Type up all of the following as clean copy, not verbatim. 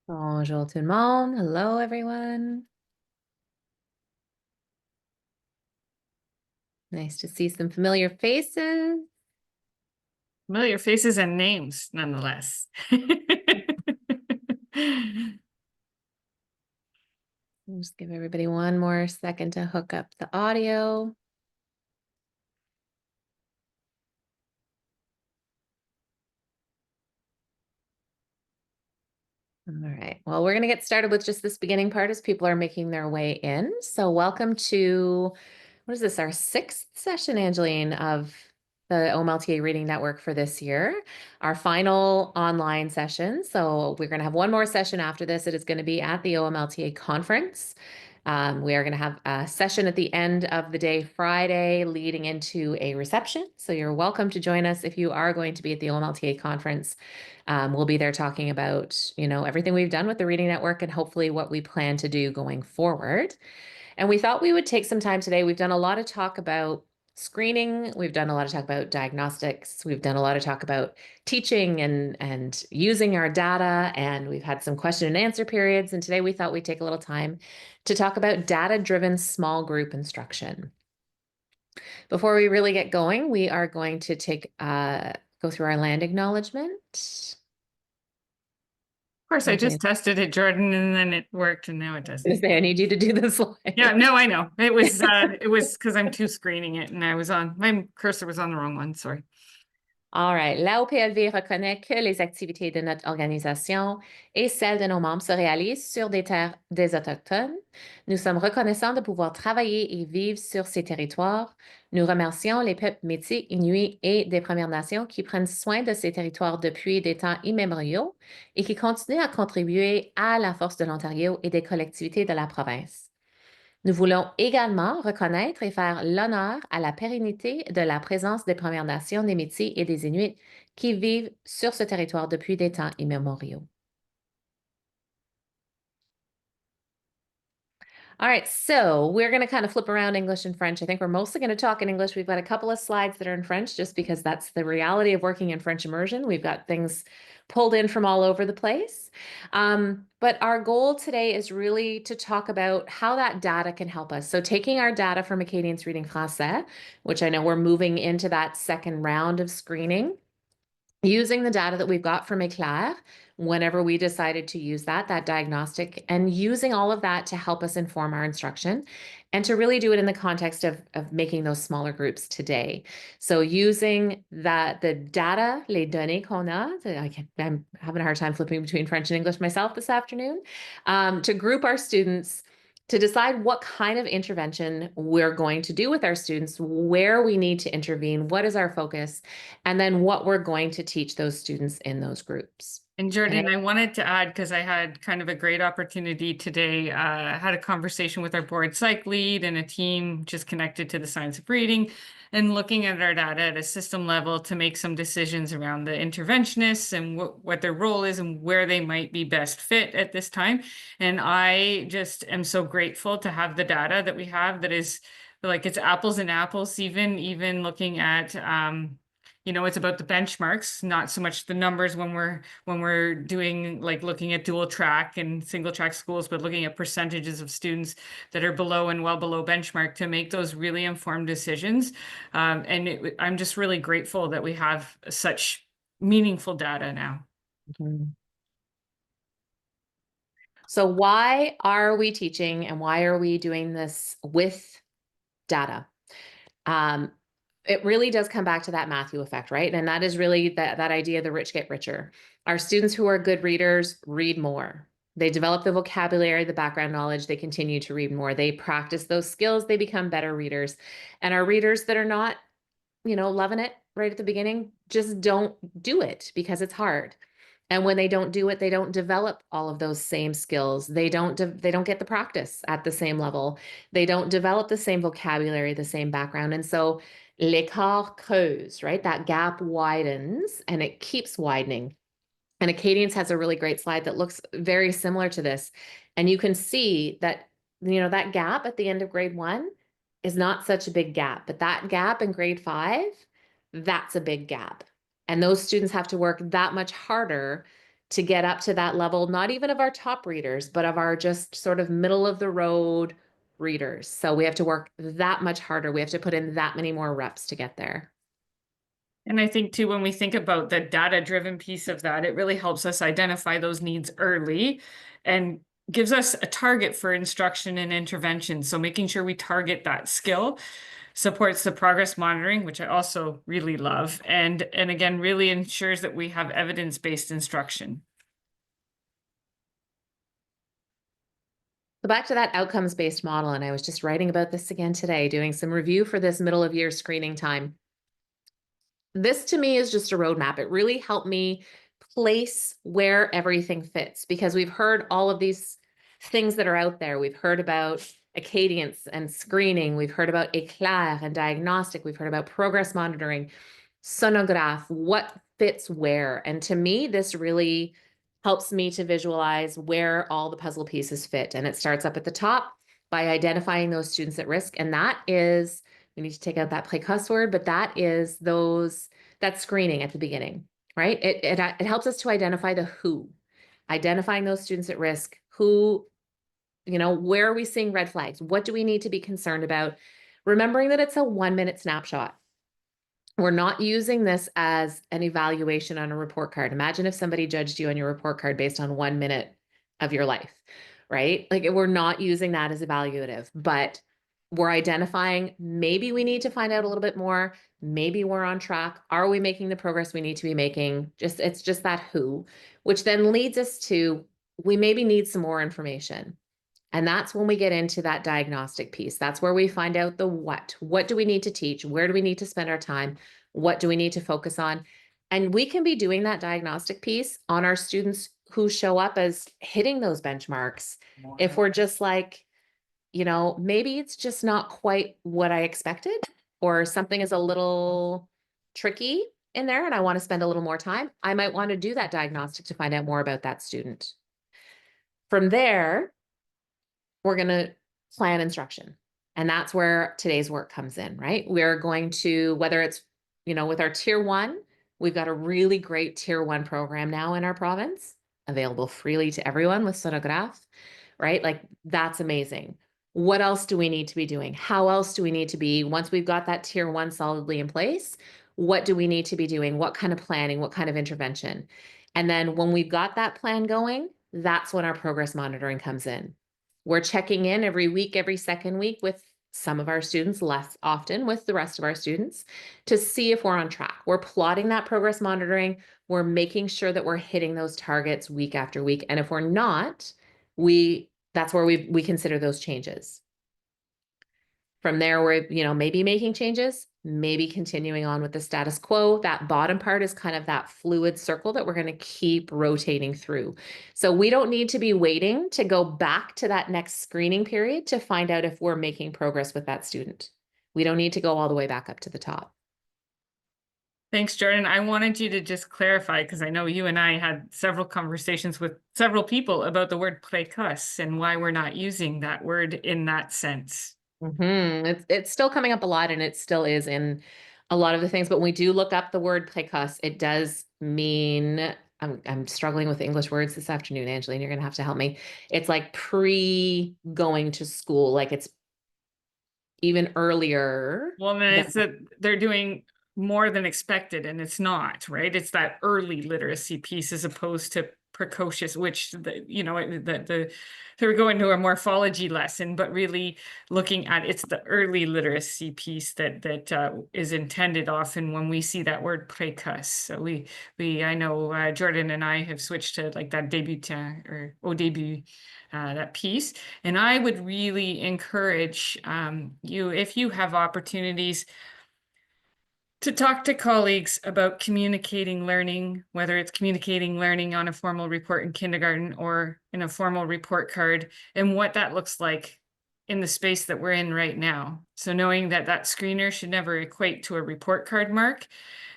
Bonjour tout le monde. Hello, everyone. Nice to see some familiar faces. Familiar faces and names, nonetheless. I'll just give everybody one more second to hook up the audio. All right. Well, we're going to get started with just this beginning part as people are making their way in. So welcome to, what is this, our sixth session, Angeline, of the OMLTA Reading Network for this year, our final online session. So we're going to have one more session after this. It is going to be at the OMLTA conference. We are going to have a session at the end of the day, Friday, leading into a reception. So you're welcome to join us if you are going to be at the OMLTA conference. We'll be there talking about, everything we've done with the Reading Network and hopefully what we plan to do going forward. And we thought we would take some time today. We've done a lot of talk about screening. We've done a lot of talk about diagnostics. We've done a lot of talk about teaching and using our data. And we've had some question and answer periods. And today we thought we'd take a little time to talk about data-driven small group instruction. Before we really get going, we are going to go through our land acknowledgement. Of course, I just tested it, Jordan, and then it worked, and now it doesn't. I need you to do the slide. Yeah, no, I know. It was because I'm two screening it, and my cursor was on the wrong one. Sorry. All right. La OPLV reconnaît que les activités de notre organisation et celles de nos membres se réalisent sur des terres des Autochtones. Nous sommes reconnaissants de pouvoir travailler et vivre sur ces territoires. Nous remercions les peuples métis, inuits et des Premières Nations qui prennent soin de ces territoires depuis des temps immémoriaux et qui continuent à contribuer à la force de l'Ontario et des collectivités de la province. Nous voulons également reconnaître et faire l'honneur à la pérennité de la présence des Premières Nations, des Métis et des Inuits qui vivent sur ce territoire depuis des temps immémoriaux. All right, so we're going to kind of flip around English and French. I think we're mostly going to talk in English. We've got a couple of slides that are in French just because that's the reality of working in French immersion. We've got things pulled in from all over the place. But our goal today is really to talk about how that data can help us. So taking our data from Acadians Reading Français, which I know we're moving into that second round of screening, using the data that we've got from Eclair, whenever we decided to use that diagnostic, and using all of that to help us inform our instruction and to really do it in the context of making those smaller groups today. So using the data, les données qu'on a, I'm having a hard time flipping between French and English myself this afternoon, to group our students, to decide what kind of intervention we're going to do with our students, where we need to intervene, what is our focus, and then what we're going to teach those students in those groups. And Jordan, I wanted to add, because I had kind of a great opportunity today. I had a conversation with our board psych lead and a team just connected to the science of reading and looking at our data at a system level to make some decisions around the interventionists and what their role is and where they might be best fit at this time. And I just am so grateful to have the data that we have that is like it's apples and apples, even looking at it's about the benchmarks, not so much the numbers when we're doing like looking at dual track and single track schools, but looking at percentages of students that are below and well below benchmark to make those really informed decisions. I'm just really grateful that we have such meaningful data now. Mm-hmm. So why are we teaching and why are we doing this with data? It really does come back to that Matthew effect, right? And that is really that idea, the rich get richer. Our students who are good readers read more. They develop the vocabulary, the background knowledge, they continue to read more. They practice those skills, they become better readers. And our readers that are not, loving it right at the beginning, just don't do it because it's hard. And when they don't do it, they don't develop all of those same skills. They don't get the practice at the same level. They don't develop the same vocabulary, the same background. And so l'écart creuse, right? That gap widens and it keeps widening. And Acadians has a really great slide that looks very similar to this. And you can see that, that gap at the end of grade 1 is not such a big gap, but that gap in grade 5, that's a big gap. And those students have to work that much harder to get up to that level, not even of our top readers, but of our just sort of middle of the road readers. So we have to work that much harder. We have to put in that many more reps to get there. And I think too, when we think about the data-driven piece of that, it really helps us identify those needs early and gives us a target for instruction and intervention. So making sure we target that skill supports the progress monitoring, which I also really love, and again, really ensures that we have evidence-based instruction. So back to that outcomes-based model, and I was just writing about this again today, doing some review for this middle of year screening time. This to me is just a roadmap. It really helped me place where everything fits because we've heard all of these things that are out there. We've heard about Acadience and screening. We've heard about éclair and diagnostic. We've heard about progress monitoring, sonograph, what fits where. And to me, this really helps me to visualize where all the puzzle pieces fit. And it starts up at the top by identifying those students at risk. And that is, we need to take out that précoce word, but that is that screening at the beginning, right? It helps us to identify the who, identifying those students at risk, who, where are we seeing red flags? What do we need to be concerned about? Remembering that it's a 1-minute snapshot. We're not using this as an evaluation on a report card. Imagine if somebody judged you on your report card based on 1 minute of your life, right? Like we're not using that as evaluative, but we're identifying maybe we need to find out a little bit more. Maybe we're on track. Are we making the progress we need to be making? It's just that who, which then leads us to we maybe need some more information. And that's when we get into that diagnostic piece. That's where we find out the what. What do we need to teach? Where do we need to spend our time? What do we need to focus on? And we can be doing that diagnostic piece on our students who show up as hitting those benchmarks. If we're just like, maybe it's just not quite what I expected, or something is a little tricky in there and I want to spend a little more time, I might want to do that diagnostic to find out more about that student. From there, we're going to plan instruction. And that's where today's work comes in, right? We're going to, whether it's, with our tier 1, we've got a really great tier 1 program now in our province, available freely to everyone with sonograph, right? Like that's amazing. What else do we need to be doing? How else do we need to be, once we've got that tier 1 solidly in place, what do we need to be doing? What kind of planning? What kind of intervention? And then when we've got that plan going, that's when our progress monitoring comes in. We're checking in every week, every second week with some of our students, less often with the rest of our students, to see if we're on track. We're plotting that progress monitoring. We're making sure that we're hitting those targets week after week. And if we're not, that's where we consider those changes. From there, we're, maybe making changes, maybe continuing on with the status quo. That bottom part is kind of that fluid circle that we're going to keep rotating through. So we don't need to be waiting to go back to that next screening period to find out if we're making progress with that student. We don't need to go all the way back up to the top. Thanks, Jordan. I wanted you to just clarify, because I know you and I had several conversations with several people about the word précoce and why we're not using that word in that sense. It's still coming up a lot, and it still is in a lot of the things. But when we do look up the word précoce, it does mean I'm struggling with English words this afternoon, Angeline. You're gonna have to help me. It's like pre-going to school, like it's even earlier. Well, then it's that they're doing more than expected, and it's not, right? It's that early literacy piece as opposed to precocious, which they're going to a morphology lesson, but really looking at it's the early literacy piece that is intended often when we see that word précoce. So I know Jordan and I have switched to like that débutant or au début. That piece. And I would really encourage you, if you have opportunities, to talk to colleagues about communicating learning, whether it's communicating learning on a formal report in kindergarten or in a formal report card, and what that looks like in the space that we're in right now. So knowing that that screener should never equate to a report card mark,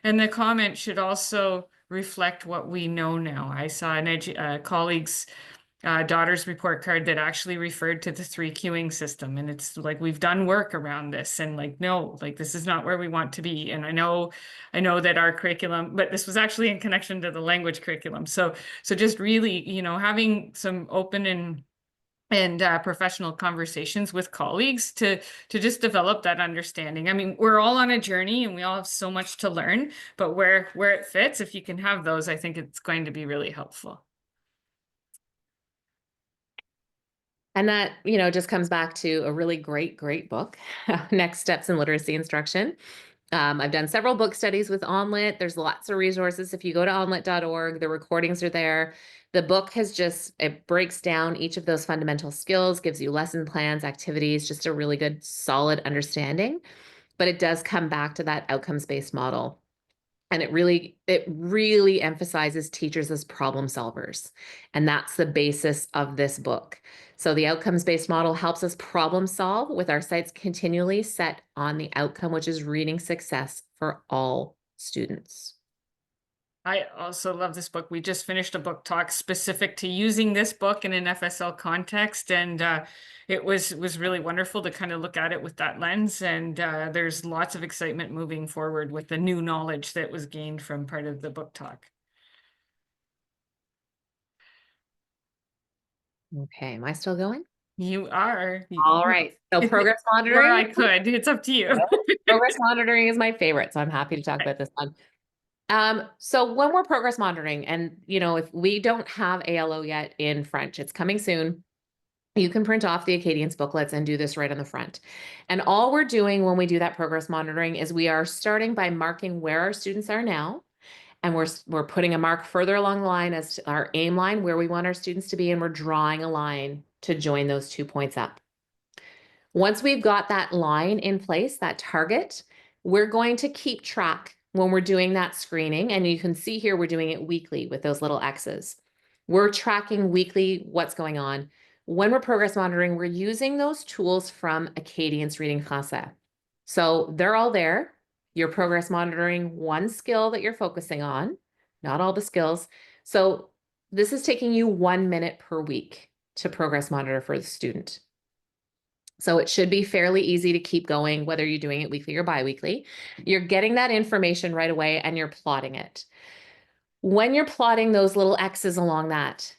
and the comment should also reflect what we know now. I saw colleagues daughter's report card that actually referred to the 3 queuing system. And it's like, we've done work around this, and like, no, like this is not where we want to be. And I know that our curriculum, but this was actually in connection to the language curriculum. So just really, having some open and professional conversations with colleagues to just develop that understanding. I mean, we're all on a journey and we all have so much to learn, but where it fits, if you can have those, I think it's going to be really helpful. And that, just comes back to a really great book, Next Steps in Literacy Instruction. I've done several book studies with Onlit. There's lots of resources. If you go to onlit.org, the recordings are there. The book it breaks down each of those fundamental skills, gives you lesson plans, activities, just a really good, solid understanding. But it does come back to that outcomes-based model. And it really emphasizes teachers as problem solvers. And that's the basis of this book. So the outcomes-based model helps us problem solve with our sights continually set on the outcome, which is reading success for all students. I also love this book. We just finished a book talk specific to using this book in an FSL context, and it was really wonderful to kind of look at it with that lens. And there's lots of excitement moving forward with the new knowledge that was gained from part of the book talk. Okay, am I still going? You are. All right. So progress Or I monitoring. could. It's up to you. Progress monitoring is my favorite, so I'm happy to talk about this one. So when we're progress monitoring, and if we don't have ALO yet in French, it's coming soon. You can print off the Acadience booklets and do this right on the front. And all we're doing when we do that progress monitoring is we are starting by marking where our students are now. And we're putting a mark further along the line as to our aim line, where we want our students to be, and we're drawing a line to join those 2 points up. Once we've got that line in place, that target, we're going to keep track when we're doing that screening. And you can see here, we're doing it weekly with those little X's. We're tracking weekly what's going on. When we're progress monitoring, we're using those tools from Acadience Reading Français. So they're all there. You're progress monitoring one skill that you're focusing on, not all the skills. So this is taking you 1 minute per week to progress monitor for the student. So it should be fairly easy to keep going, whether you're doing it weekly or biweekly. You're getting that information right away and you're plotting it. When you're plotting those little X's along that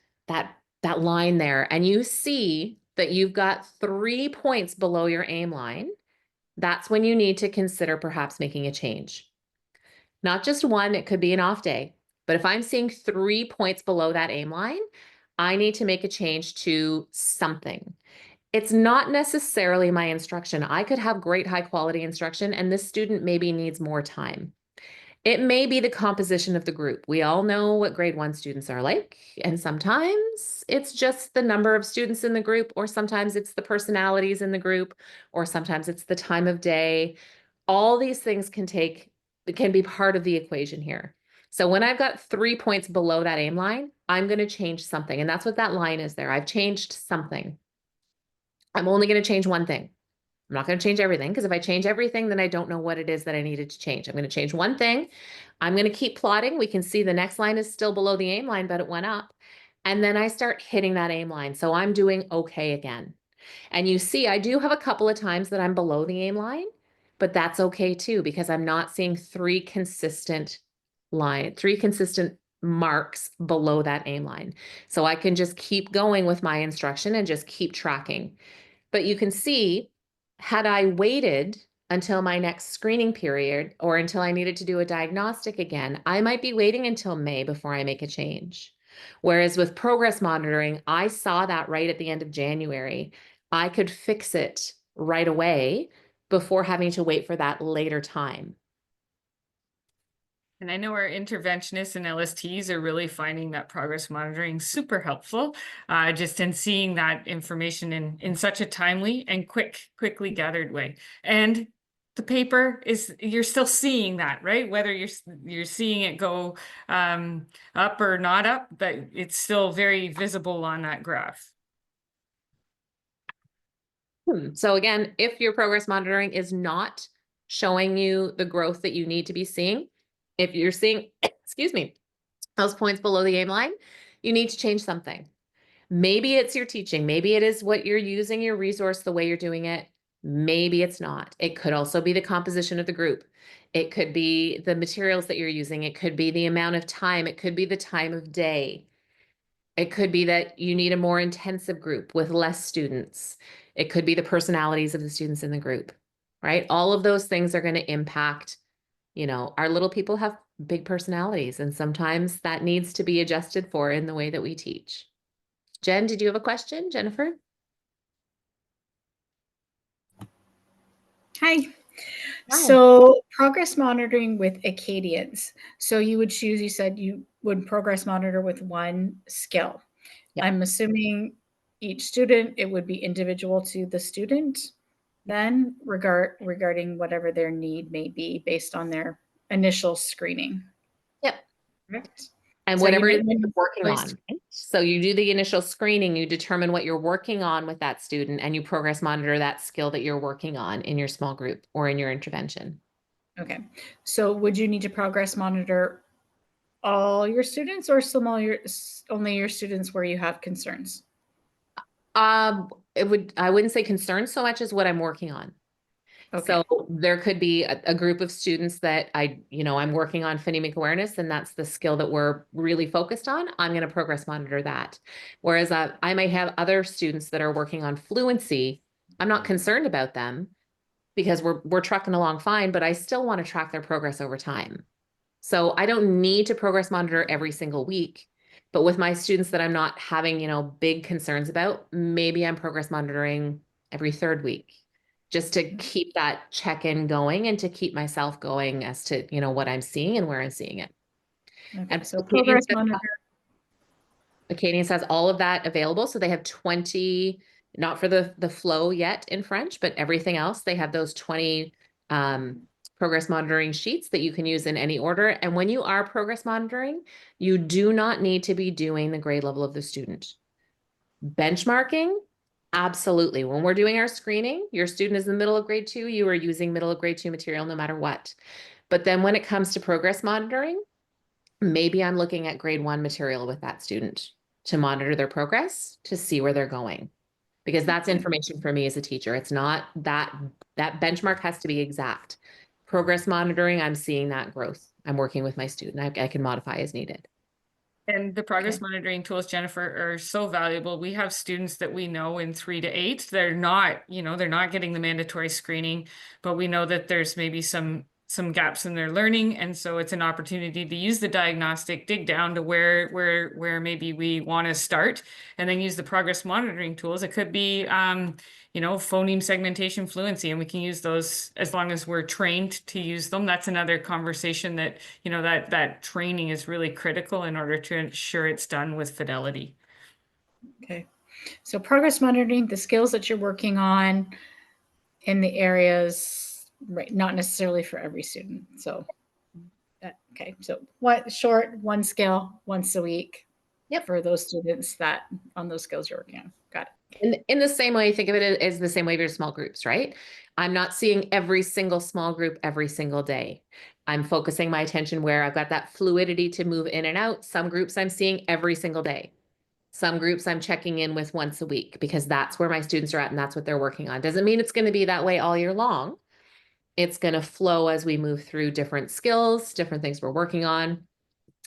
line there, and you see that you've got 3 points below your aim line, that's when you need to consider perhaps making a change. Not just one, it could be an off day. But if I'm seeing 3 points below that aim line, I need to make a change to something. It's not necessarily my instruction. I could have great high quality instruction and this student maybe needs more time. It may be the composition of the group. We all know what grade 1 students are like, and sometimes it's just the number of students in the group, or sometimes it's the personalities in the group, or sometimes it's the time of day. All these things can be part of the equation here. So when I've got 3 points below that aim line, I'm going to change something. And that's what that line is there. I've changed something. I'm only going to change one thing. I'm not going to change everything, because if I change everything, then I don't know what it is that I needed to change. I'm going to change one thing. I'm going to keep plotting. We can see the next line is still below the aim line, but it went up. And then I start hitting that aim line. So I'm doing okay again. And you see, I do have a couple of times that I'm below the aim line, but that's okay too, because I'm not seeing 3 consistent marks below that aim line. So I can just keep going with my instruction and just keep tracking. But you can see, had I waited until my next screening period or until I needed to do a diagnostic again, I might be waiting until May before I make a change. Whereas with progress monitoring, I saw that right at the end of January. I could fix it right away before having to wait for that later time. And I know our interventionists and LSTs are really finding that progress monitoring super helpful, just in seeing that information in such a timely and quickly gathered way. And the paper you're still seeing that, right? Whether you're seeing it go up or not up, but it's still very visible on that graph. So again, if your progress monitoring is not showing you the growth that you need to be seeing, if you're seeing, excuse me, those points below the aim line, you need to change something. Maybe it's your teaching. Maybe it is what you're using your resource, the way you're doing it. Maybe it's not. It could also be the composition of the group. It could be the materials that you're using. It could be the amount of time. It could be the time of day. It could be that you need a more intensive group with less students. It could be the personalities of the students in the group, right? All of those things are going to impact, our little people have big personalities, and sometimes that needs to be adjusted for in the way that we teach. Jen, did you have a question, Jennifer? Hi. Hi. So progress monitoring with Acadians. So you would choose, you said you would progress monitor with one skill. Yep. I'm assuming each student, it would be individual to the student then regarding whatever their need may be based on their initial screening. Yep. Correct? And So you whatever it may is you're working place on, right? So you do the initial screening, you determine what you're working on with that student, and you progress monitor that skill that you're working on in your small group or in your intervention. Okay. So would you need to progress monitor all your students or only your students where you have concerns? I wouldn't say concern so much as what I'm working on. Okay. So there could be a group of students that I'm working on phonemic awareness, and that's the skill that we're really focused on. I'm going to progress monitor that. Whereas I might have other students that are working on fluency. I'm not concerned about them because we're trucking along fine, but I still want to track their progress over time. So I don't need to progress monitor every single week. But with my students that I'm not having, big concerns about, maybe I'm progress monitoring every third week just to keep that check-in going and to keep myself going as to, what I'm seeing and where I'm seeing it. Okay. And So progress monitor. Acadians has all of that available. So they have 20, not for the flow yet in French, but everything else. They have those 20 progress monitoring sheets that you can use in any order. And when you are progress monitoring, you do not need to be doing the grade level of the student. Benchmarking, absolutely. When we're doing our screening, your student is in the middle of grade 2, you are using middle of grade 2 material no matter what. But then when it comes to progress monitoring, maybe I'm looking at grade 1 material with that student to monitor their progress, to see where they're going. Because that's information for me as a teacher. It's not that benchmark has to be exact. Progress monitoring, I'm seeing that growth. I'm working with my student. I can modify as needed. And the progress monitoring tools, Jennifer, are so valuable. We have students that we know in 3 to 8, they're not getting the mandatory screening, but we know that there's maybe some gaps in their learning. And so it's an opportunity to use the diagnostic, dig down to where maybe we want to start, and then use the progress monitoring tools. It could be, phoneme segmentation fluency, and we can use those as long as we're trained to use them. That's another conversation that, that training is really critical in order to ensure it's done with fidelity. Okay. So progress monitoring, the skills that you're working on in the areas, right, not necessarily for every student. So, okay. So one skill once a week. Yep. For those students that on those skills you're working on. Got it. In the same way, think of it as the same way for small groups, right? I'm not seeing every single small group every single day. I'm focusing my attention where I've got that fluidity to move in and out. Some groups I'm seeing every single day. Some groups I'm checking in with once a week because that's where my students are at and that's what they're working on. Doesn't mean it's going to be that way all year long. It's going to flow as we move through different skills, different things we're working on,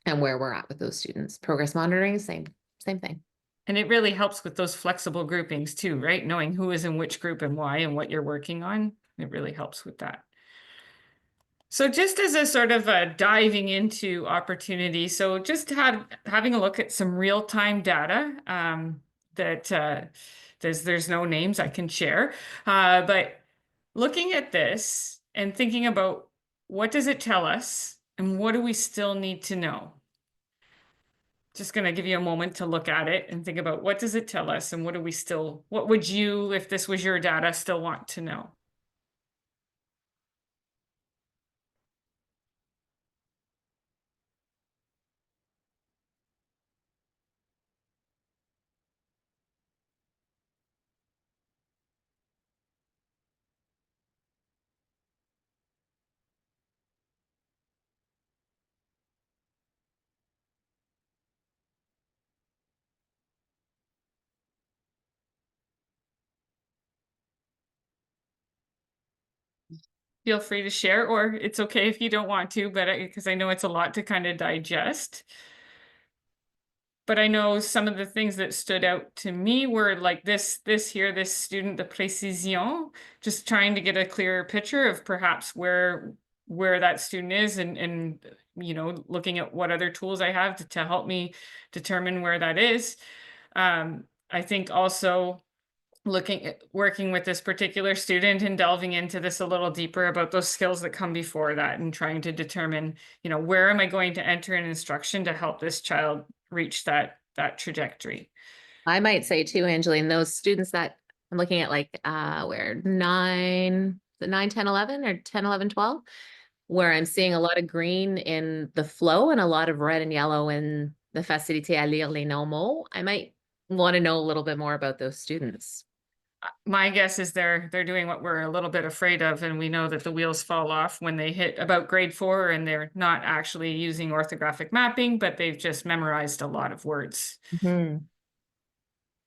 and where we're at with those students. Progress monitoring, same thing. And it really helps with those flexible groupings too, right? Knowing who is in which group and why and what you're working on. It really helps with that. So just as a sort of a diving into opportunity, so just having a look at some real-time data that there's no names I can share, but looking at this and thinking about what does it tell us and what do we still need to know? Just going to give you a moment to look at it and think about what does it tell us and what would you, if this was your data, still want to know? feel free to share, or it's okay if you don't want to, but because I know it's a lot to kind of digest. But I know some of the things that stood out to me were like this student, the précision, just trying to get a clearer picture of perhaps where that student is, and looking at what other tools I have to help me determine where that is. I think also looking at working with this particular student and delving into this a little deeper about those skills that come before that, and trying to determine, where am I going to enter an instruction to help this child reach that trajectory. I might say too, Angeline, those students that I'm looking at, like where 9, the 9, 10, 11, or 10, 11, 12, where I'm seeing a lot of green in the flow and a lot of red and yellow in the facilité à lire les noms mots. I might want to know a little bit more about those students. My guess is they're doing what we're a little bit afraid of, and we know that the wheels fall off when they hit about grade 4 and they're not actually using orthographic mapping, but they've just memorized a lot of words. Mm-hmm.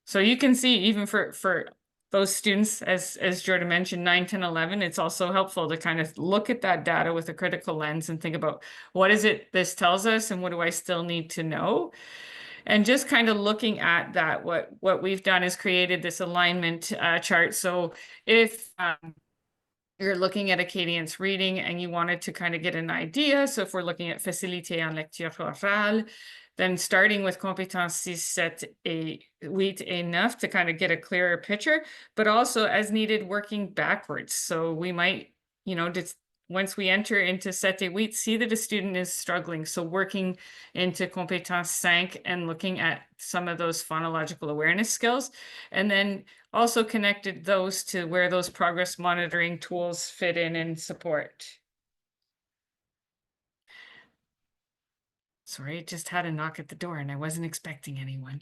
So you can see, even for those students, as Jordan mentioned, 9, 10, 11, it's also helpful to kind of look at that data with a critical lens and think about, what is it this tells us, and what do I still need to know? And just kind of looking at that, what we've done is created this alignment chart. So if you're looking at Acadience reading and you wanted to kind of get an idea, so if we're looking at facilité en lecture orale, then starting with compétences 6, 7, et 8 et 9 to kind of get a clearer picture, but also as needed working backwards. So we might, just once we enter into 7 et 8, see that a student is struggling. So working into compétence 5 and looking at some of those phonological awareness skills, and then also connected those to where those progress monitoring tools fit in and support. Sorry, it just had a knock at the door and I wasn't expecting anyone.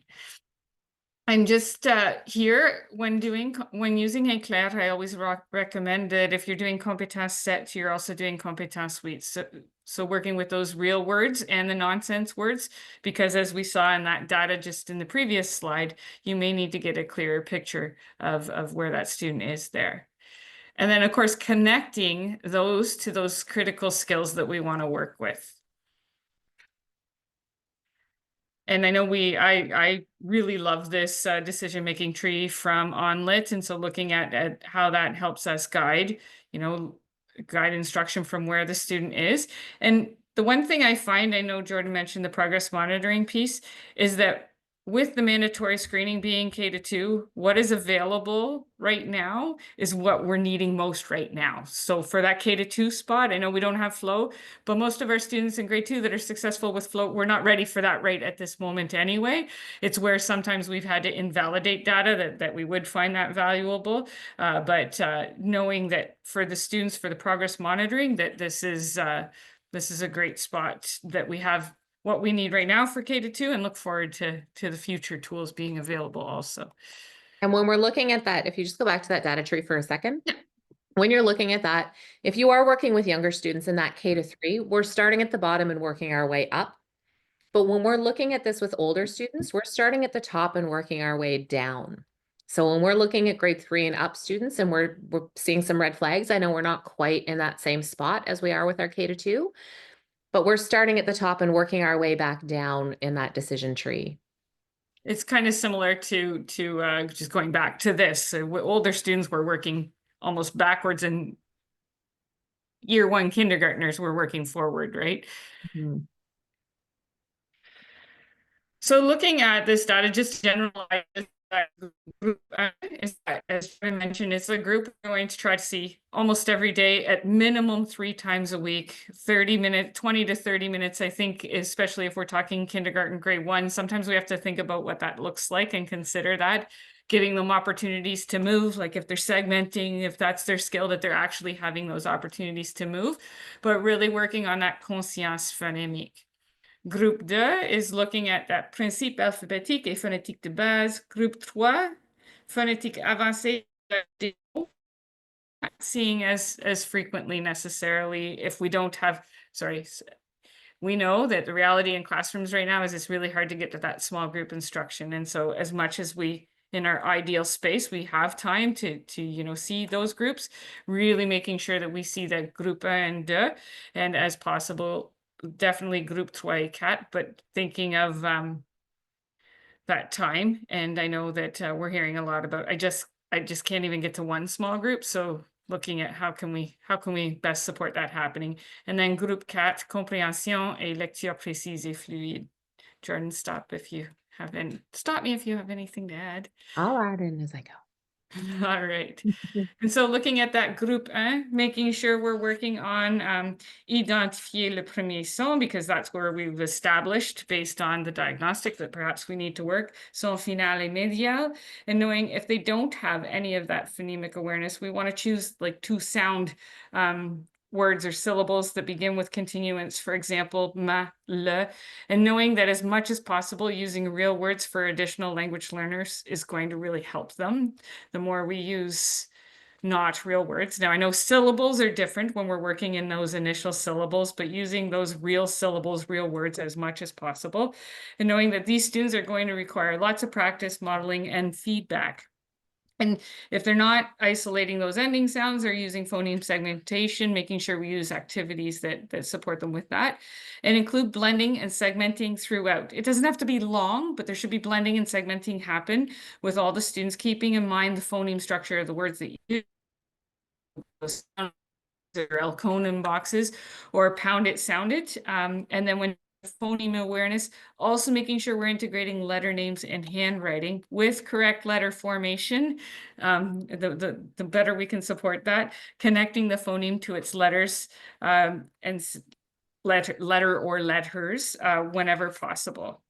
I'm just here when using Éclair, I always recommend that if you're doing compétence 7, you're also doing compétence 8. So working with those real words and the nonsense words, because as we saw in that data just in the previous slide, you may need to get a clearer picture of where that student is there. And then of course, connecting those to those critical skills that we want to work with. And I know I really love this decision-making tree from OnLit. And so looking at how that helps us guide instruction from where the student is. And the one thing I find, I know Jordan mentioned the progress monitoring piece, is that with the mandatory screening being K-2, what is available right now is what we're needing most right now. So for that K-2 spot, I know we don't have flow, but most of our students in grade 2 that are successful with flow, we're not ready for that right at this moment anyway. It's where sometimes we've had to invalidate data that we would find that valuable. But knowing that for the students, for the progress monitoring, that this is a great spot, that we have what we need right now for K-2, and look forward to the future tools being available also. And when we're looking at that, if you just go back to that data tree for a second, when you're looking at that, if you are working with younger students in that K-3, we're starting at the bottom and working our way up. But when we're looking at this with older students, we're starting at the top and working our way down. So when we're looking at grade 3 and up students and we're seeing some red flags, I know we're not quite in that same spot as we are with our K-2, but we're starting at the top and working our way back down in that decision tree. It's kind of similar to just going back to this. So older students were working almost backwards, and year 1 kindergartners were working forward, right? Mm-hmm. So looking at this data, just generalize that group, as I mentioned, it's a group we're going to try to see almost every day, at minimum 3 times a week, 20 to 30 minutes, I think, especially if we're talking kindergarten, grade 1. Sometimes we have to think about what that looks like and consider that, giving them opportunities to move, like if they're segmenting, if that's their skill, that they're actually having those opportunities to move, but really working on that conscience phonemique. Groupe 2 is looking at that principe alphabétique et phonétique de base. Groupe 3, phonétique avancée, not seeing as frequently necessarily if we don't have, we know that the reality in classrooms right now is it's really hard to get to that small group instruction. And so as much as we in our ideal space, we have time to see those groups, really making sure that we see that group 1 and 2, and as possible, definitely group 3 et 4, but thinking of that time. And I know that we're hearing a lot about, I just can't even get to one small group. So looking at how can we best support that happening. And then group 4, compréhension et lecture précise et fluide. Jordan, stop me if you have anything to add. I'll add in as I go. All right. And so looking at that group 1, making sure we're working on identifier le premier son, because that's where we've established based on the diagnostic that perhaps we need to work, son final et médial, and knowing if they don't have any of that phonemic awareness, we want to choose like 2 sound words or syllables that begin with continuance, for example, ma, le, and knowing that as much as possible, using real words for additional language learners is going to really help them. The more we use not real words. Now, I know syllables are different when we're working in those initial syllables, but using those real syllables, real words as much as possible, and knowing that these students are going to require lots of practice, modeling, and feedback. And if they're not isolating those ending sounds or using phoneme segmentation, making sure we use activities that support them with that, and include blending and segmenting throughout. It doesn't have to be long, but there should be blending and segmenting happen with all the students, keeping in mind the phoneme structure of the words that you use, or Elkonin boxes, or pound it, sound it. And then when phoneme awareness, also making sure we're integrating letter names and handwriting with correct letter formation. The better we can support that, connecting the phoneme to its letters and letter or letters whenever possible.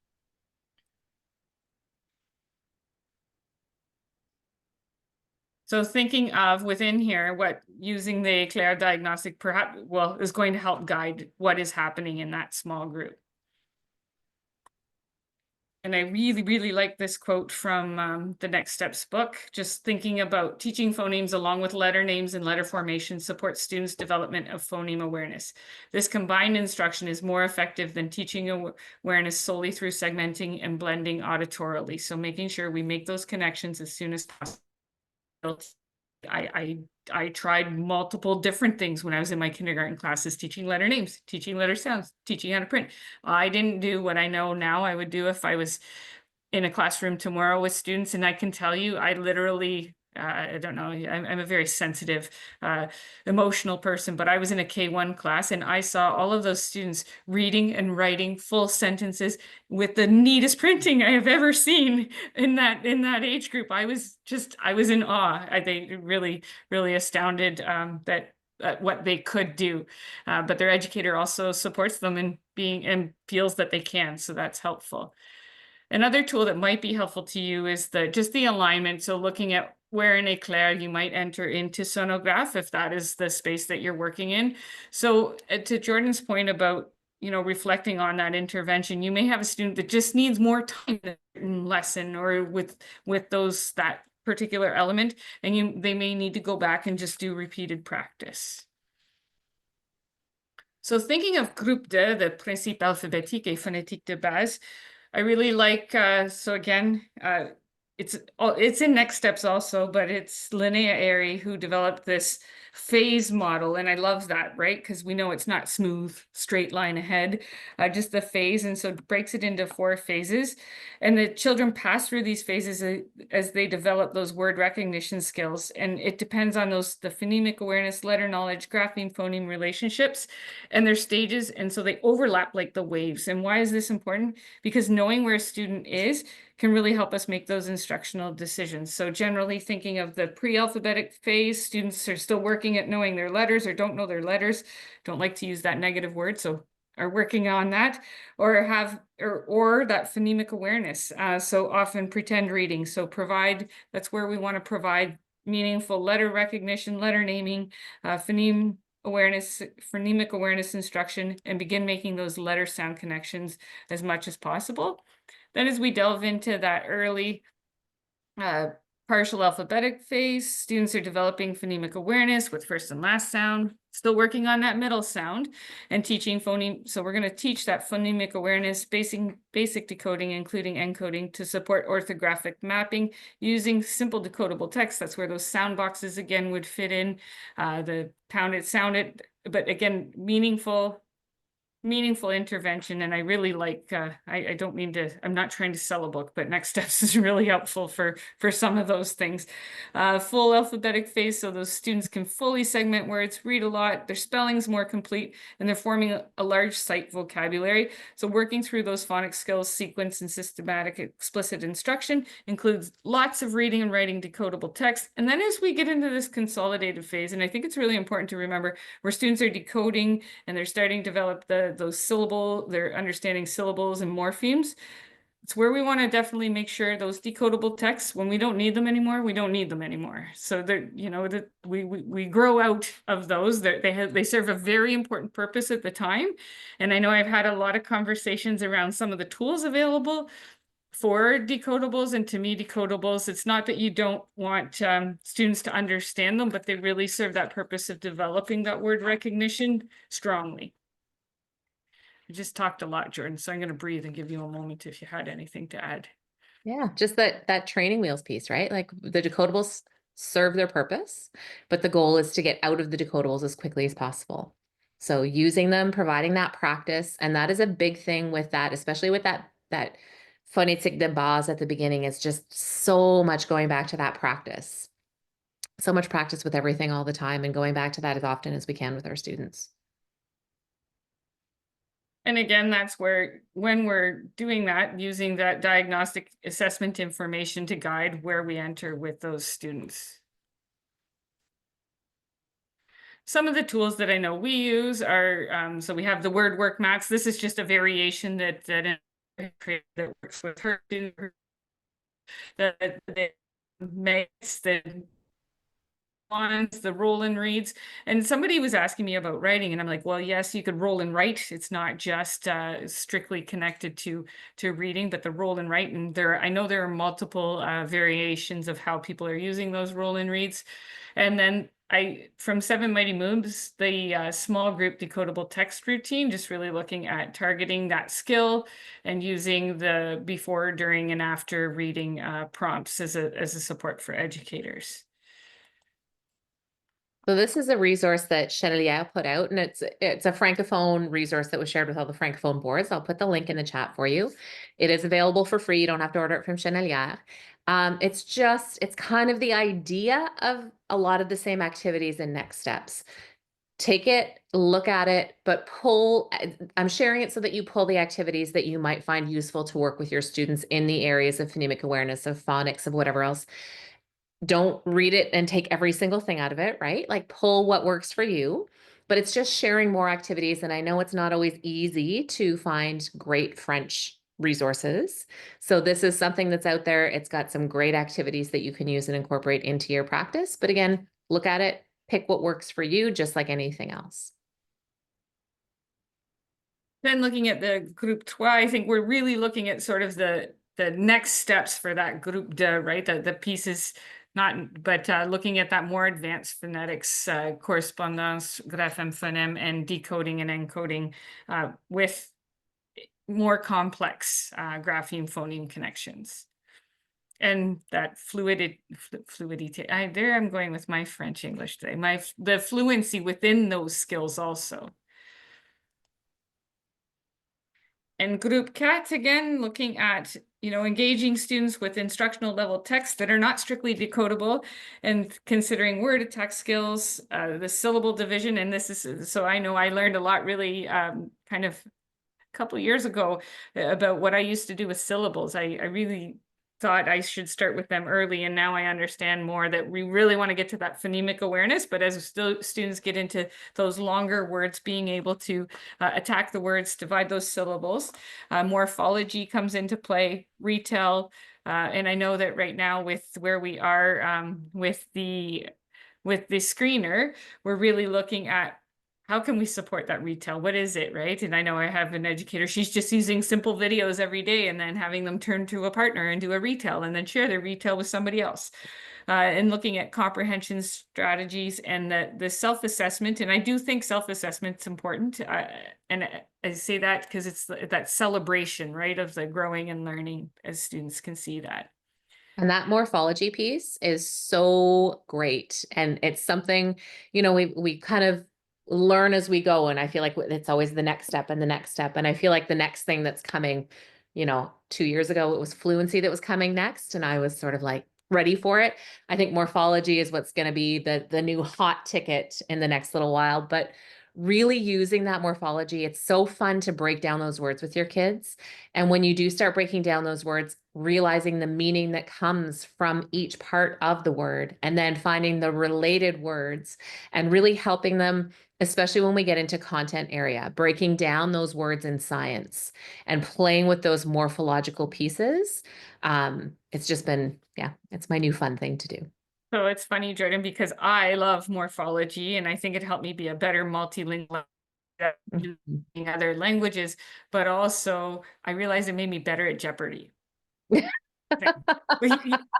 So thinking of within here, what using the Eclair diagnostic perhaps, well, is going to help guide what is happening in that small group. And I really, really like this quote from the Next Steps book. Just thinking about teaching phonemes along with letter names and letter formation supports students' development of phoneme awareness. This combined instruction is more effective than teaching awareness solely through segmenting and blending auditorily. So making sure we make those connections as soon as possible. I tried multiple different things when I was in my kindergarten classes, teaching letter names, teaching letter sounds, teaching how to print. I didn't do what I know now I would do if I was in a classroom tomorrow with students. And I can tell you, I literally, I don't know, I'm a very sensitive, emotional person, but I was in a K1 class and I saw all of those students reading and writing full sentences with the neatest printing I have ever seen in that age group. I was in awe. They really, really astounded that what they could do, but their educator also supports them in being and feels that they can. So that's helpful. Another tool that might be helpful to you is just the alignment. So looking at where in Eclair you might enter into sonograph, if that is the space that you're working in. So to Jordan's point about, reflecting on that intervention, you may have a student that just needs more time in a lesson or with that particular element, and they may need to go back and just do repeated practice. So thinking of groupe 2, the principe alphabétique et phonétique de base, I really like, so again, it's in Next Steps also, but it's Linnea Airy who developed this phase model. And I love that, right? Because we know it's not smooth, straight line ahead, just the phase. And so it breaks it into 4 phases. And the children pass through these phases as they develop those word recognition skills. And it depends on the phonemic awareness, letter knowledge, grapheme, phoneme relationships, and their stages. And so they overlap like the waves. And why is this important? Because knowing where a student is can really help us make those instructional decisions. So generally thinking of the pre-alphabetic phase, students are still working at knowing their letters or don't know their letters, don't like to use that negative word, so are working on that, or that phonemic awareness. So often pretend reading. So that's where we want to provide meaningful letter recognition, letter naming, phonemic awareness instruction, and begin making those letter sound connections as much as possible. Then as we delve into that early Partial alphabetic phase, students are developing phonemic awareness with first and last sound, still working on that middle sound and teaching phoneme. So we're going to teach that phonemic awareness, basic decoding, including encoding to support orthographic mapping using simple decodable text. That's where those sound boxes again would fit in, the pounded, sounded, but again, meaningful intervention. And I really like, I don't mean to, I'm not trying to sell a book, but Next Steps is really helpful for some of those things. Full alphabetic phase, so those students can fully segment words, read a lot, their spelling's more complete, and they're forming a large sight vocabulary. So working through those phonics skills, sequence and systematic explicit instruction includes lots of reading and writing decodable text. And then as we get into this consolidated phase, and I think it's really important to remember where students are decoding and they're starting to develop they're understanding syllables and morphemes. It's where we want to definitely make sure those decodable texts, when we don't need them anymore, we don't need them anymore. So that, you know, that we grow out of those. They serve a very important purpose at the time. And I know I've had a lot of conversations around some of the tools available for decodables, and to me, decodables, it's not that you don't want students to understand them, but they really serve that purpose of developing that word recognition strongly. I just talked a lot, Jordan, so I'm going to breathe and give you a moment if you had anything to add. Yeah, just that training wheels piece, right? Like the decodables serve their purpose, but the goal is to get out of the decodables as quickly as possible. So using them, providing that practice, and that is a big thing with that, especially with that phonetic de base at the beginning, is just so much going back to that practice. So much practice with everything all the time and going back to that as often as we can with our students. And again, that's where, when we're doing that, using that diagnostic assessment information to guide where we enter with those students. Some of the tools that I know we use are, so we have the word work mats. This is just a variation that works with her student, that makes the roll and reads. And somebody was asking me about writing, and I'm like, well, yes, you could roll and write. It's not just strictly connected to reading, but the roll and write. And I know there are multiple variations of how people are using those roll and reads. And then from Seven Mighty Moves, the small group decodable text routine, just really looking at targeting that skill and using the before, during, and after reading prompts as a support for educators. So this is a resource that Chenelier put out, and it's a Francophone resource that was shared with all the Francophone boards. I'll put the link in the chat for you. It is available for free. You don't have to order it from Chenelier. It's kind of the idea of a lot of the same activities and next steps. Take it, look at it, but I'm sharing it so that you pull the activities that you might find useful to work with your students in the areas of phonemic awareness, of phonics, of whatever else. Don't read it and take every single thing out of it, right? Like pull what works for you, but it's just sharing more activities. And I know it's not always easy to find great French resources. So this is something that's out there. It's got some great activities that you can use and incorporate into your practice. But again, look at it, pick what works for you, just like anything else. Then looking at the group 2, I think we're really looking at sort of the next steps for that group 2, right? The pieces, looking at that more advanced phonetics, correspondence, grapheme, phoneme, and decoding and encoding with more complex grapheme phoneme connections. And that fluidity, there I'm going with my French English today, the fluency within those skills also. And group CAT, again, looking at, engaging students with instructional level texts that are not strictly decodable and considering word attack skills, the syllable division. And this is, so I know I learned a lot really kind of a couple of years ago about what I used to do with syllables. I really thought I should start with them early, and now I understand more that we really want to get to that phonemic awareness, but as students get into those longer words, being able to attack the words, divide those syllables, morphology comes into play, retell, and I know that right now with where we are with the screener, we're really looking at how can we support that retail? What is it, right? And I know I have an educator, she's just using simple videos every day and then having them turn to a partner and do a retail and then share their retail with somebody else. And looking at comprehension strategies and the self-assessment. And I do think self-assessment's important. And I say that because it's that celebration, right, of the growing and learning as students can see that. And that morphology piece is so great. And it's something, you know, we kind of learn as we go. And I feel like it's always the next step and the next step. And I feel like the next thing that's coming, you know, 2 years ago, it was fluency that was coming next. And I was sort of like ready for it. I think morphology is what's going to be the new hot ticket in the next little while. But really using that morphology, it's so fun to break down those words with your kids. And when you do start breaking down those words, realizing the meaning that comes from each part of the word, and then finding the related words and really helping them, especially when we get into content area, breaking down those words in science and playing with those morphological pieces. It's just been, yeah, it's my new fun thing to do. So it's funny, Jordan, because I love morphology and I think it helped me be a better multilingual Mhm. using other languages, but also I realized it made me better at Jeopardy. You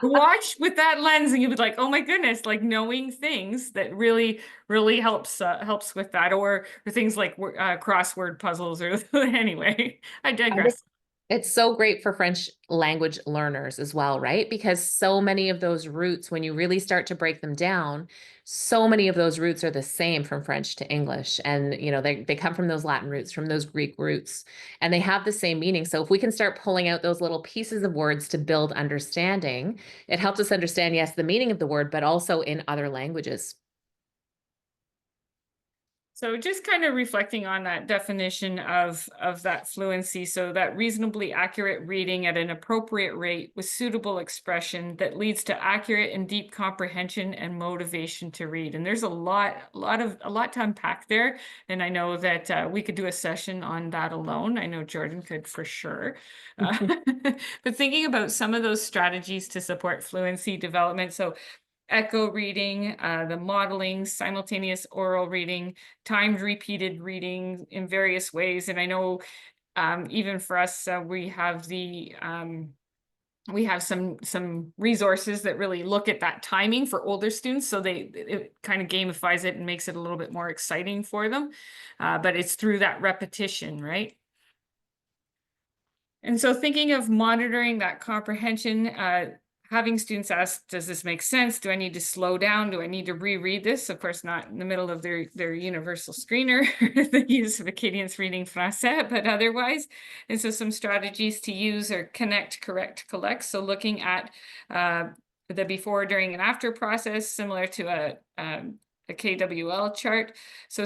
watch with that lens and you would like, oh my goodness, like knowing things that really, really helps with that, or things like crossword puzzles or anyway, I digress. It's so great for French language learners as well, right? Because so many of those roots, when you really start to break them down, so many of those roots are the same from French to English. And, you know, they come from those Latin roots, from those Greek roots, and they have the same meaning. So if we can start pulling out those little pieces of words to build understanding, it helps us understand, yes, the meaning of the word, but also in other languages. So just kind of reflecting on that definition of that fluency, so that reasonably accurate reading at an appropriate rate with suitable expression that leads to accurate and deep comprehension and motivation to read. And there's a lot to unpack there. And I know that we could do a session on that alone. I know Jordan could for sure. But thinking about some of those strategies to support fluency development. So echo reading, the modeling, simultaneous oral reading, timed repeated reading in various ways. And I know even for us, we have some resources that really look at that timing for older students. So it kind of gamifies it and makes it a little bit more exciting for them. But it's through that repetition, right? And so thinking of monitoring that comprehension, having students ask, does this make sense? Do I need to slow down? Do I need to reread this? Of course, not in the middle of their universal screener, the use of Acadians reading Français, but otherwise. And so some strategies to use are connect, correct, collect. So looking at the before, during, and after process, similar to a KWL chart. So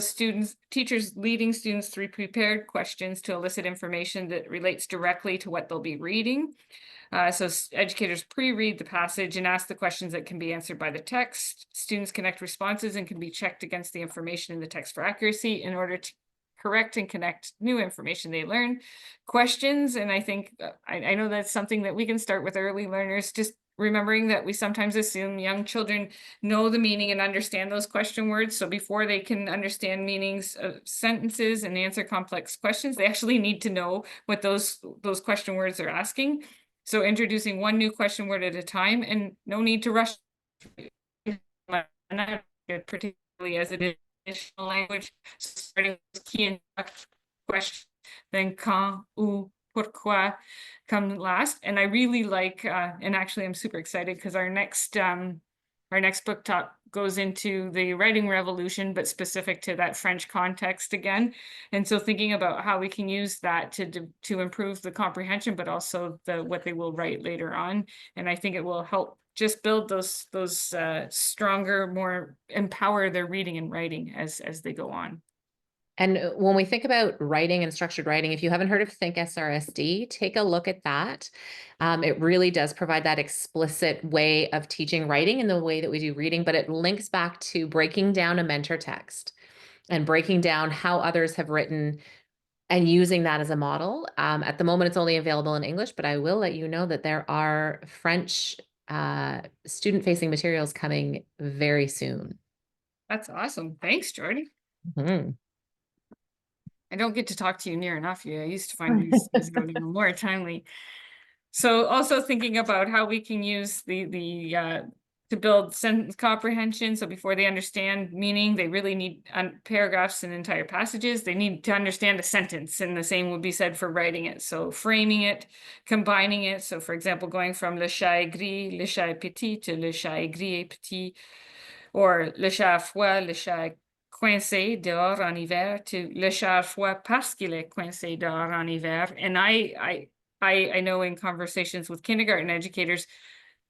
teachers leading students through prepared questions to elicit information that relates directly to what they'll be reading. So educators pre-read the passage and ask the questions that can be answered by the text. Students connect responses and can be checked against the information in the text for accuracy in order to correct and connect new information they learn. Questions, and I think I know that's something that we can start with early learners, just remembering that we sometimes assume young children know the meaning and understand those question words. So before they can understand meanings of sentences and answer complex questions, they actually need to know what those question words are asking. So introducing one new question word at a time, and no need to rush, particularly as it is additional language. So starting with key and question, then quand, où, pourquoi come last. And I really like, and actually I'm super excited because our next book talk goes into the writing revolution, but specific to that French context again. And so thinking about how we can use that to improve the comprehension, but also what they will write later on. And I think it will help just build those stronger, more empower their reading and writing as they go on. And when we think about writing and structured writing, if you haven't heard of Think SRSD, take a look at that. It really does provide that explicit way of teaching writing in the way that we do reading, but it links back to breaking down a mentor text and breaking down how others have written and using that as a model. At the moment, it's only available in English, but I will let you know that there are French student-facing materials coming very soon. That's awesome. Thanks, Jordy. Mhm. I don't get to talk to you near enough. I used to find these things out even more timely. So also thinking about how we can use the to build sentence comprehension. So before they understand meaning, they really need paragraphs and entire passages. They need to understand a sentence, and the same would be said for writing it. So framing it, combining it. So for example, going from le chat est gris, le chat est petit to le chat est gris et petit, or le chat a froid, le chat est coincé dehors en hiver to le chat a froid parce qu'il est coincé dehors en hiver. And I know in conversations with kindergarten educators,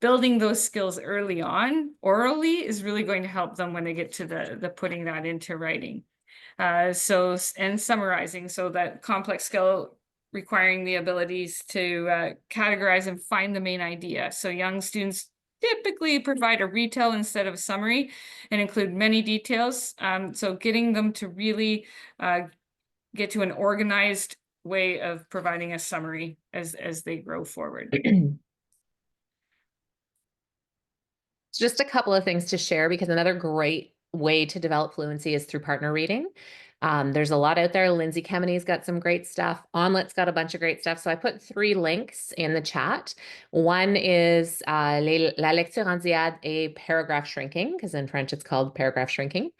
building those skills early on orally is really going to help them when they get to the putting that into writing. And summarizing, so that complex skill requiring the abilities to categorize and find the main idea. So young students typically provide a retell instead of a summary and include many details. So getting them to really get to an organized way of providing a summary as they grow forward. Just a couple of things to share, because another great way to develop fluency is through partner reading. There's a lot out there. Lindsay Kemeny got some great stuff. Onlet's got a bunch of great stuff. So I put 3 links in the chat. One is La lecture en diade et paragraph shrinking, because in French it's called paragraph shrinking.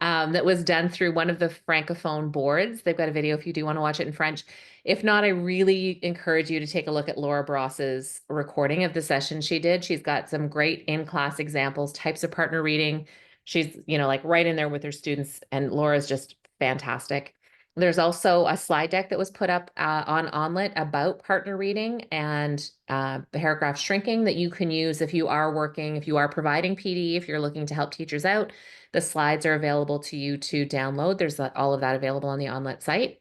That was done through one of the Francophone boards. They've got a video if you do want to watch it in French. If not, I really encourage you to take a look at Laura Bross's recording of the session she did. She's got some great in-class examples, types of partner reading. She's, like right in there with her students, and Laura's just fantastic. There's also a slide deck that was put up on Onlet about partner reading and paragraph shrinking that you can use if you are providing PD, if you're looking to help teachers out. The slides are available to you to download. There's all of that available on the Onlet site.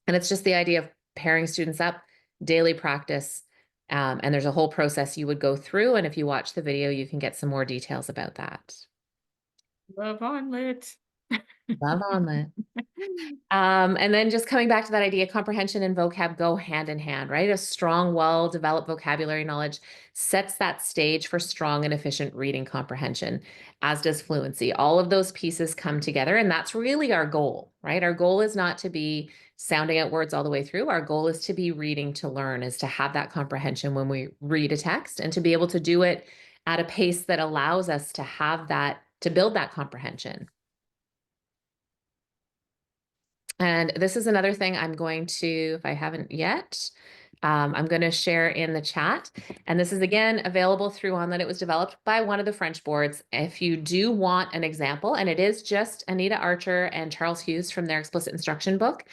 And it's just the idea of pairing students up, daily practice, and there's a whole process you would go through. And if you watch the video, you can get some more details about that. Love Onlet. Love Onlet. And then just coming back to that idea, comprehension and vocab go hand in hand, right? A strong, well-developed vocabulary knowledge sets that stage for strong and efficient reading comprehension, as does fluency. All of those pieces come together, and that's really our goal, right? Our goal is not to be sounding out words all the way through. Our goal is to be reading to learn, is to have that comprehension when we read a text, and to be able to do it at a pace that allows us to have that, to build that comprehension. And this is another thing I'm going to, if I haven't yet, I'm going to share in the chat. And this is, again, available through Onlet. It was developed by one of the French boards. If you do want an example, and it is just Anita Archer and Charles Hughes from their explicit instruction book.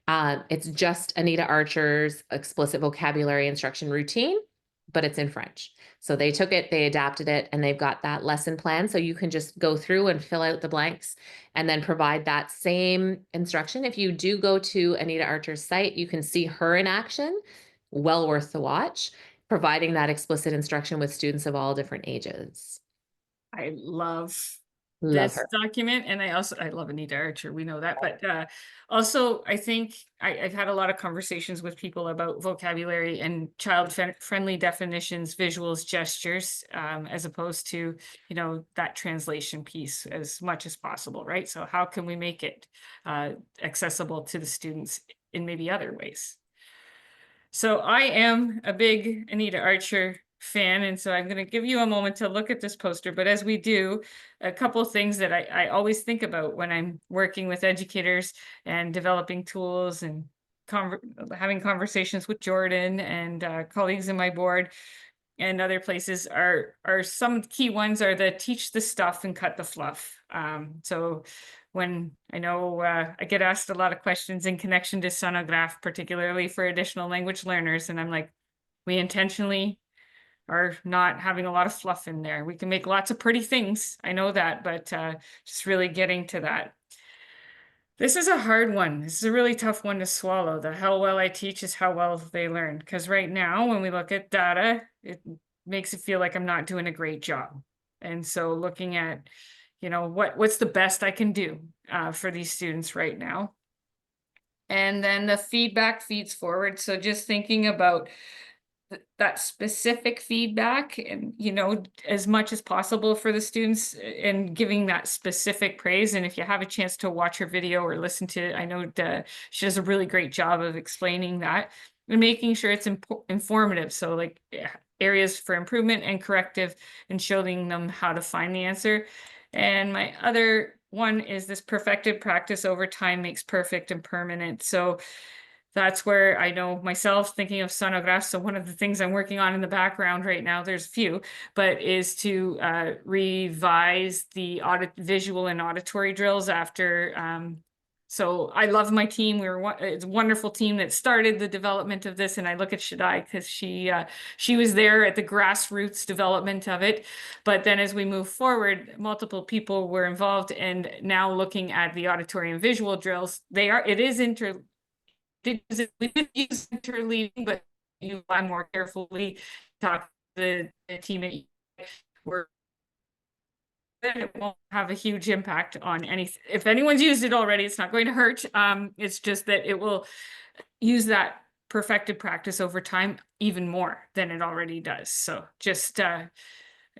It's just Anita Archer's explicit vocabulary instruction routine, but it's in French. So they took it, they adapted it, and they've got that lesson plan. So you can just go through and fill out the blanks and then provide that same instruction. If you do go to Anita Archer's site, you can see her in action. Well worth the watch, providing that explicit instruction with students of all different ages. I love Love this her. document, and I love Anita Archer, we know that, but also I think I've had a lot of conversations with people about vocabulary and child-friendly definitions, visuals, gestures, as opposed to, that translation piece as much as possible, right? So how can we make it accessible to the students in maybe other ways? So I am a big Anita Archer fan, and so I'm going to give you a moment to look at this poster. But as we do, a couple of things that I always think about when I'm working with educators and developing tools and having conversations with Jordan and colleagues in my board and other places are some key ones are the teach the stuff and cut the fluff. So when I know I get asked a lot of questions in connection to sonograph, particularly for additional language learners, and I'm like, we intentionally are not having a lot of fluff in there. We can make lots of pretty things, I know that, but just really getting to that. This is a hard one. This is a really tough one to swallow. The how well I teach is how well they learn. Because right now, when we look at data, it makes it feel like I'm not doing a great job. And so looking at, what's the best I can do for these students right now. And then the feedback feeds forward. So just thinking about that specific feedback and, you know, as much as possible for the students and giving that specific praise. And if you have a chance to watch her video or listen to it, I know she does a really great job of explaining that and making sure it's informative. So like areas for improvement and corrective and showing them how to find the answer. And my other one is this perfected practice over time makes perfect and permanent. So that's where I know myself thinking of sonographs. So one of the things I'm working on in the background right now, there's a few, but is to revise the visual and auditory drills after. So I love my team. It's a wonderful team that started the development of this. And I look at Shaddai because she was there at the grassroots development of it. But then as we move forward, multiple people were involved, and now looking at the auditory and visual drills, it is because we did use interleading, but you lie more carefully, talk to the team at where then it won't have a huge impact on anything. If anyone's used it already, it's not going to hurt. It's just that it will use that perfected practice over time even more than it already does. So just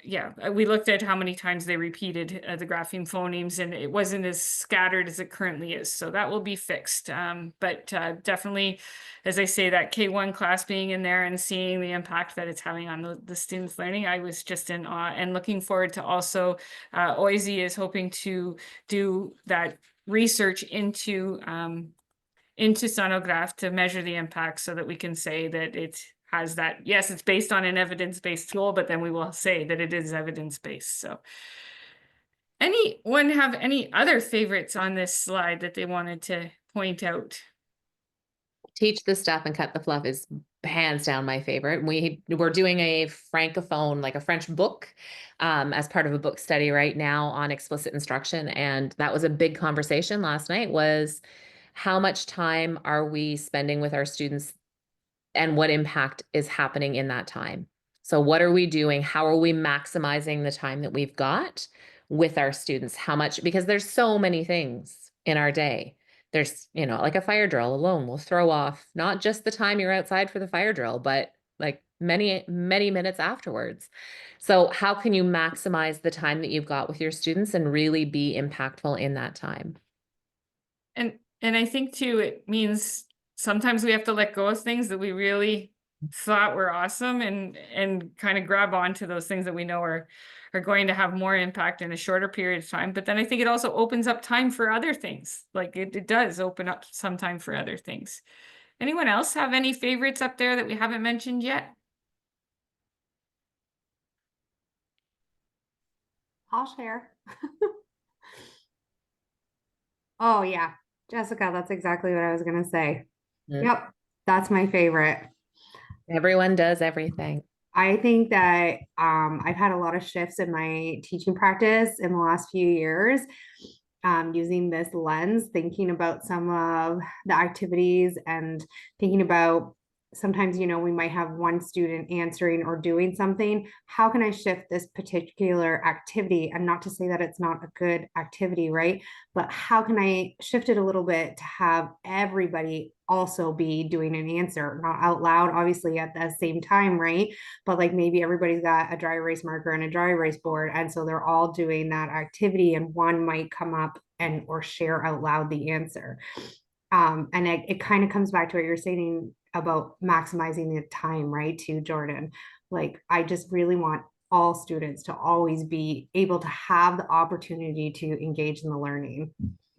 yeah, we looked at how many times they repeated the grapheme phonemes, and it wasn't as scattered as it currently is. So that will be fixed. But definitely, as I say, that K1 class being in there and seeing the impact that it's having on the students' learning, I was just in awe, and looking forward to also, OISE is hoping to do that research into sonograph to measure the impact so that we can say that it has that, yes, it's based on an evidence-based tool, but then we will say that it is evidence-based. So anyone have any other favorites on this slide that they wanted to point out? Teach the stuff and cut the fluff is hands down my favorite. We're doing a francophone, like a French book, as part of a book study right now on explicit instruction. And that was a big conversation last night, was how much time are we spending with our students and what impact is happening in that time? So what are we doing? How are we maximizing the time that we've got with our students? How much, because there's so many things in our day. There's, you know, like a fire drill alone will throw off not just the time you're outside for the fire drill, but like many, many minutes afterwards. So how can you maximize the time that you've got with your students and really be impactful in that time? And I think too, it means sometimes we have to let go of things that we really thought were awesome and kind of grab onto those things that we know are going to have more impact in a shorter period of time. But then I think it also opens up time for other things. Like it does open up some time for other things. Anyone else have any favorites up there that we haven't mentioned yet? I'll share. Oh yeah, Jessica, that's exactly what I was gonna say. Mm. Yep, that's my favorite. Everyone does everything. I think that I've had a lot of shifts in my teaching practice in the last few years, using this lens, thinking about some of the activities and thinking about sometimes, you know, we might have one student answering or doing something. How can I shift this particular activity? And not to say that it's not a good activity, right? But how can I shift it a little bit to have everybody also be doing an answer, not out loud, obviously at the same time, right? But like maybe everybody's got a dry erase marker and a dry erase board. And so they're all doing that activity, and one might come up and or share out loud the answer. And it kind of comes back to what you're saying about maximizing the time, right? To Jordan, like I just really want all students to always be able to have the opportunity to engage in the learning.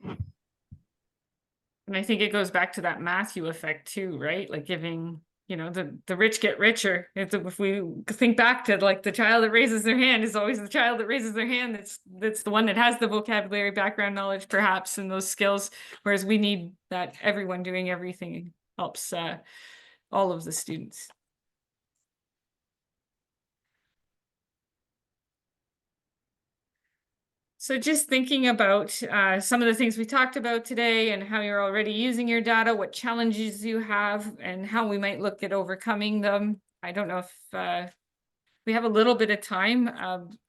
And I think it goes back to that Matthew effect too, right? Like giving, you know, the rich get richer. If we think back to like the child that raises their hand is always the child that raises their hand. That's the one that has the vocabulary, background knowledge, perhaps, and those skills. Whereas we need that everyone doing everything helps all of the students. So just thinking about some of the things we talked about today and how you're already using your data, what challenges you have, and how we might look at overcoming them. I don't know if we have a little bit of time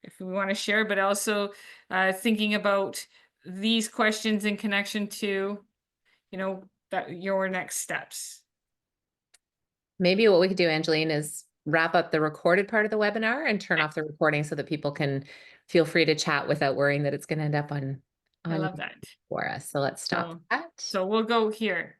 if we want to share, but also thinking about these questions in connection to, you know, that your next steps. Maybe what we could do, Angeline, is wrap up the recorded part of the webinar and turn off the recording so that people can feel free to chat without worrying that it's going to end up on I love that. for us. So let's stop So- that. So we'll go here.